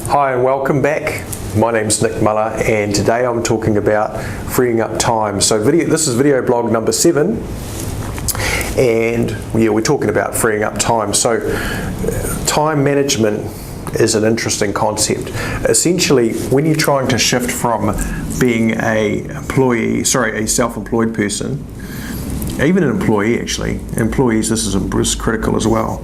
Hi and welcome back. My name's Nick Muller and today I'm talking about freeing up time. So this is video blog number 7 and we're talking about freeing up time. So time management is an interesting concept. Essentially, when you're trying to shift from being a self-employed person, even an employee actually, employees, this is critical as well.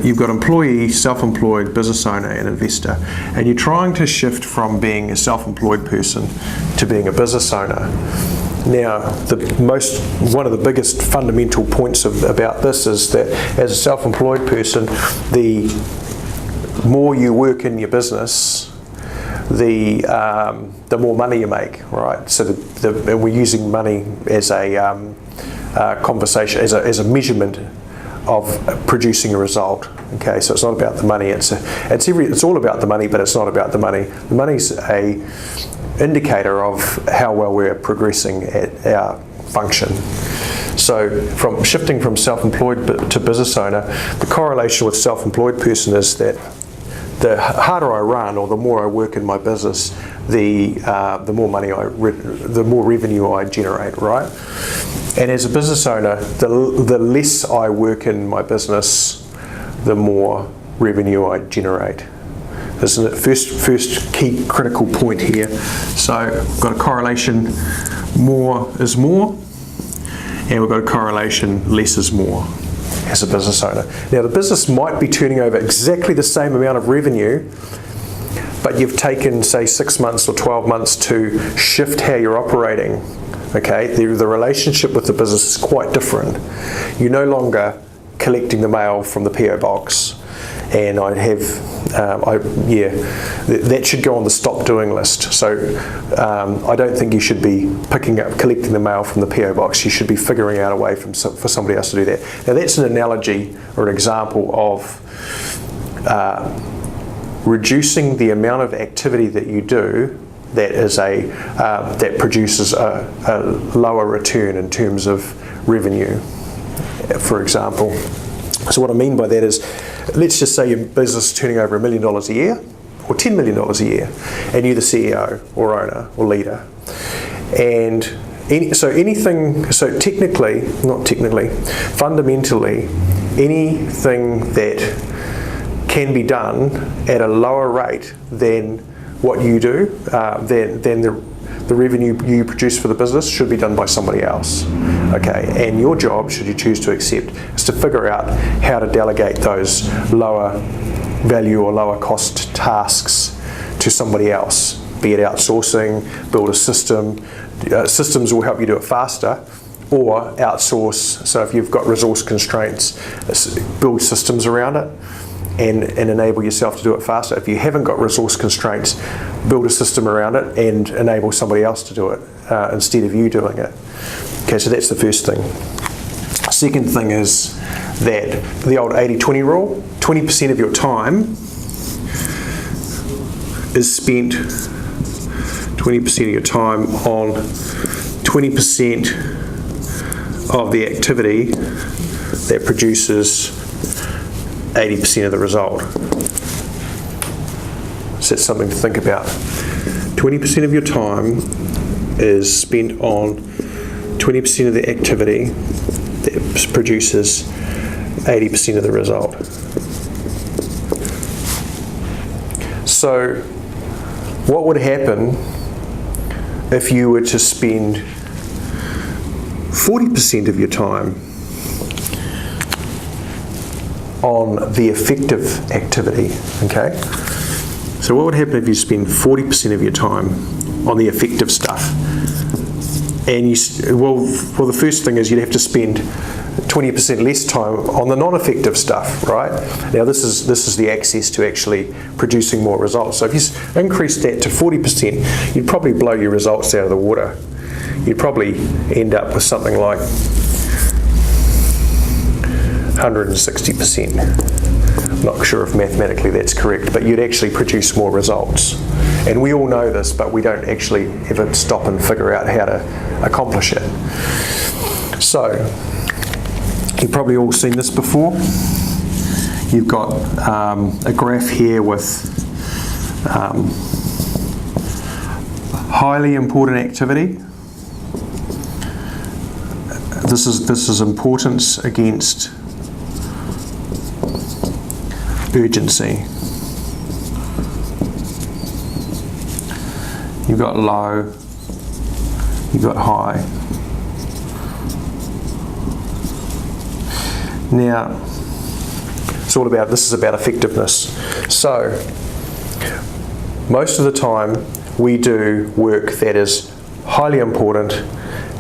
You've got employee, self-employed, business owner and investor, and you're trying to shift from being a self-employed person to being a business owner. Now, one of the biggest fundamental points about this is that as a self-employed person, the more you work in your business, the more money you make, right? So we're using money as a conversation, as a measurement of producing a result. Okay, so it's not about the money. It's all about the money, but it's not about the money. The money's a indicator of how well we're progressing at our function. So from shifting from self-employed to business owner, the correlation with self-employed person is that the harder I run, or the more I work in my business, the more money the more revenue I generate, right? And as a business owner, the less I work in my business, the more revenue I generate. This is the first key critical point here. So we've got a correlation, more is more, and we've got a correlation, less is more as a business owner. Now the business might be turning over exactly the same amount of revenue, but you've taken, say, 6 months or 12 months to shift how you're operating. Okay, the relationship with the business is quite different. You're no longer collecting the mail from the PO box, and that should go on the stop doing list. So I don't think you should be collecting the mail from the PO box. You should be figuring out a way for somebody else to do that. Now that's an analogy or an example of reducing the amount of activity that you do that produces a lower return in terms of revenue, for example. So what I mean by that is, let's just say your business is turning over $1 million a year or $10 million a year, and you're the CEO or owner or leader. And fundamentally, anything that can be done at a lower rate than what you do, then the revenue you produce for the business should be done by somebody else. Okay, and your job, should you choose to accept, is to figure out how to delegate those lower value or lower cost tasks to somebody else, be it outsourcing, build a system. Systems will help you do it faster, or outsource. So if you've got resource constraints, build systems around it and enable yourself to do it faster. If you haven't got resource constraints, build a system around it and enable somebody else to do it instead of you doing it. Okay, so that's the first thing. Second thing is that the old 80-20 rule, 20% of your time is spent, 20% of your time on 20% of the activity that produces 80% of the result. So that's something to think about. 20% of your time is spent on 20% of the activity that produces 80% of the result. So what would happen if you were to spend 40% of your time on the effective activity? Okay, so what would happen if you spend 40% of your time on the effective stuff? And the first thing is you'd have to spend 20% less time on the non-effective stuff, right? Now this is the access to actually producing more results. So if you increase that to 40%, you'd probably blow your results out of the water. You'd probably end up with something like 160%. I'm not sure if mathematically that's correct, but you'd actually produce more results. And we all know this, but we don't actually ever stop and figure out how to accomplish it. So, you've probably all seen this before. You've got a graph here with Highly important activity. This is importance against urgency. You've got low, you've got high. Now, this is about effectiveness. So, most of the time we do work that is highly important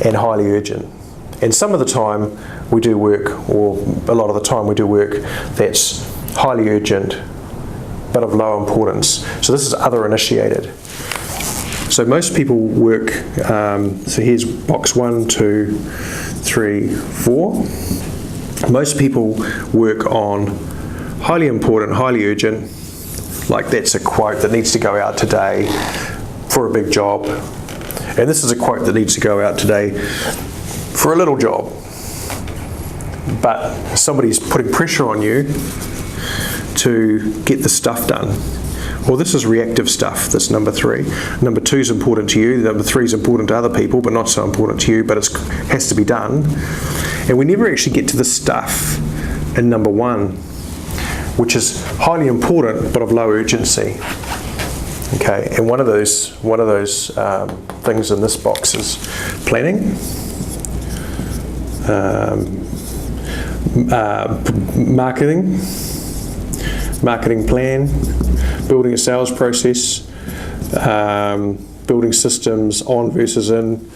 and highly urgent. And some of the time we do work, or a lot of the time we do work that's highly urgent but of low importance. So this is other initiated. So most people work, so here's box 1, 2, 3, 4. Most people work on highly important, highly urgent, like that's a quote that needs to go out today for a big job. And this is a quote that needs to go out today for a little job. But somebody's putting pressure on you to get the stuff done. Well, this is reactive stuff, this number 3. Number 2 is important to you, number 3 is important to other people, but not so important to you, but it has to be done. And we never actually get to the stuff in number 1, which is highly important, but of low urgency. Okay, and one of those things in this box is planning, marketing plan, building a sales process, building systems on versus in,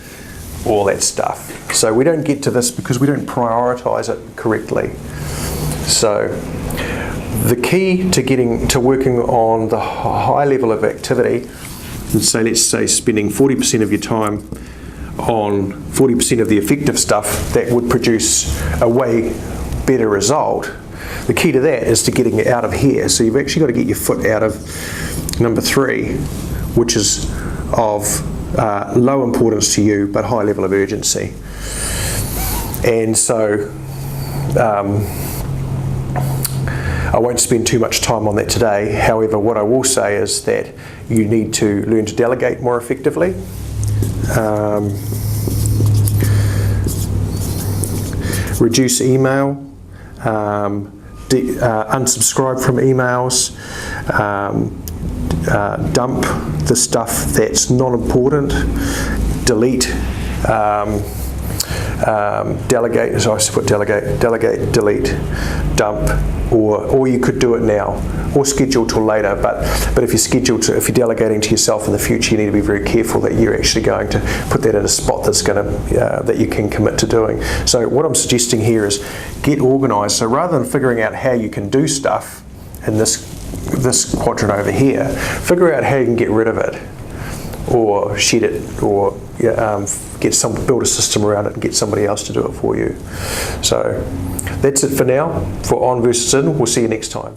all that stuff. So we don't get to this because we don't prioritize it correctly. So the key to working on the high level of activity, let's say spending 40% of your time on 40% of the effective stuff that would produce a way better result. The key to that is to getting it out of here. So you've actually got to get your foot out of number 3, which is of low importance to you but high level of urgency. And so I won't spend too much time on that today. However, what I will say is that you need to learn to delegate more effectively. Reduce email, unsubscribe from emails, dump the stuff that's not important, delete, delegate, so I should put delegate, delete, dump, or you could do it now, or schedule till later, but if you're delegating to yourself in the future, you need to be very careful that you're actually going to put that in a spot that's going to, that you can commit to doing. So what I'm suggesting here is get organised. So rather than figuring out how you can do stuff in this quadrant over here, figure out how you can get rid of it, or shed it, or build a system around it and get somebody else to do it for you. So that's it for now for On versus In. We'll see you next time.